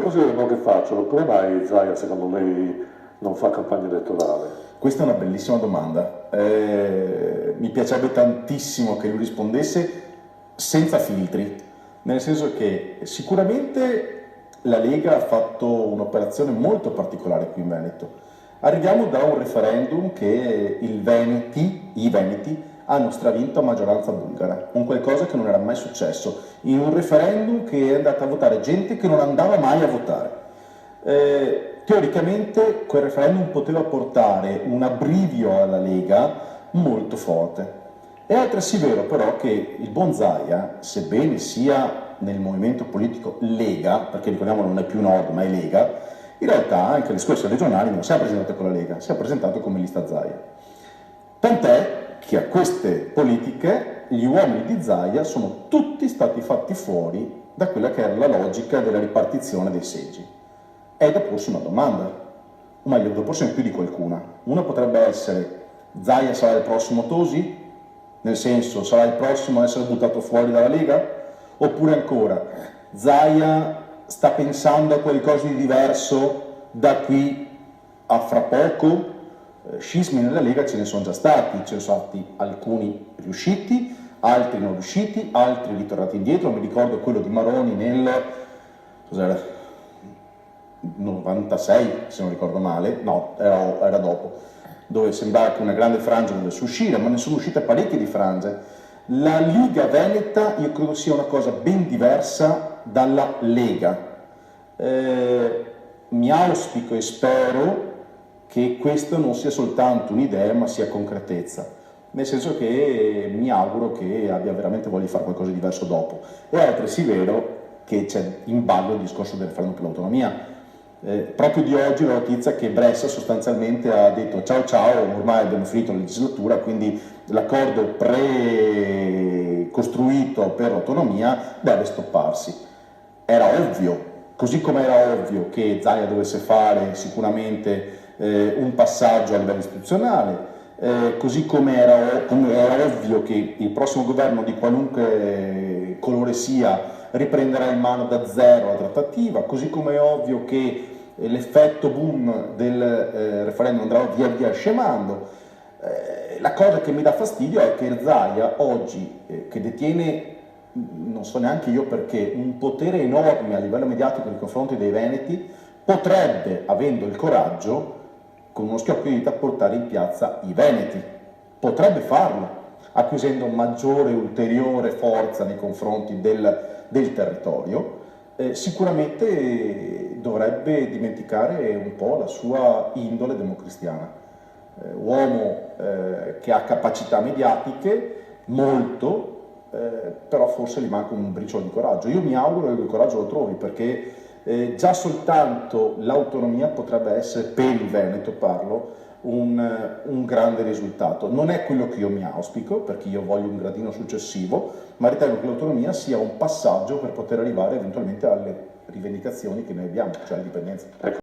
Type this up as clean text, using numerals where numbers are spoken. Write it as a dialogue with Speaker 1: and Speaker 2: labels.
Speaker 1: così non rifacciano, come mai Zaia secondo lei non fa campagna elettorale?
Speaker 2: Questa è una bellissima domanda. Mi piacerebbe tantissimo che lui rispondesse senza filtri, nel senso che sicuramente la Lega ha fatto un'operazione molto particolare qui in Veneto. Arriviamo da un referendum che i Veneti hanno stravinto a maggioranza bulgara, un qualcosa che non era mai successo, in un referendum che è andata a votare gente che non andava mai a votare. Teoricamente quel referendum poteva portare un abbrivio alla Lega molto forte. È altresì vero però che il buon Zaia, sebbene sia nel movimento politico Lega, perché ricordiamo non è più Nord ma è Lega, in realtà anche alle scorse regionali non si è presentato con la Lega, si è presentato come lista Zaia. Tant'è che a queste politiche gli uomini di Zaia sono tutti stati fatti fuori da quella che era la logica della ripartizione dei seggi. È da porsi una domanda, o meglio, da porsi più di qualcuna. Una potrebbe essere: Zaia sarà il prossimo Tosi? Nel senso, sarà il prossimo a essere buttato fuori dalla Lega? Oppure ancora, Zaia sta pensando a qualcosa di diverso da qui a fra poco? Scismi nella Lega ce ne sono già stati, ce ne sono stati alcuni riusciti, altri non riusciti, altri ritornati indietro. Mi ricordo quello di Maroni nel 96, se non ricordo male, no, era dopo, dove sembrava che una grande frangia dovesse uscire, ma ne sono uscite parecchie di frange. La Liga Veneta io credo sia una cosa ben diversa dalla Lega. Mi auspico e spero che questo non sia soltanto un'idea ma sia concretezza, nel senso che mi auguro che abbia veramente voglia di fare qualcosa di diverso dopo. È altresì vero che c'è in ballo il discorso del referendum per l'autonomia. Proprio di oggi la notizia che Bressa sostanzialmente ha detto ciao ciao, ormai abbiamo finito la legislatura, quindi l'accordo precostruito per l'autonomia deve stopparsi. Era ovvio, così come era ovvio che Zaia dovesse fare sicuramente un passaggio a livello istituzionale, così come era ovvio che il prossimo governo di qualunque colore sia riprenderà in mano da zero la trattativa, così come è ovvio che l'effetto boom del referendum andrà via via scemando. La cosa che mi dà fastidio è che Zaia oggi, che detiene, non so neanche io perché, un potere enorme a livello mediatico nei confronti dei veneti, potrebbe, avendo il coraggio, con uno schiocco di dita portare in piazza i veneti. Potrebbe farlo, acquisendo maggiore e ulteriore forza nei confronti del territorio. Sicuramente dovrebbe dimenticare un po' la sua indole democristiana. Uomo che ha capacità mediatiche, molto, però forse gli manca un briciolo di coraggio. Io mi auguro che il coraggio lo trovi, perché già soltanto l'autonomia potrebbe essere, per il Veneto parlo, un grande risultato. Non è quello che io mi auspico, perché io voglio un gradino successivo, ma ritengo che l'autonomia sia un passaggio per poter arrivare eventualmente alle rivendicazioni che noi abbiamo, cioè l'indipendenza.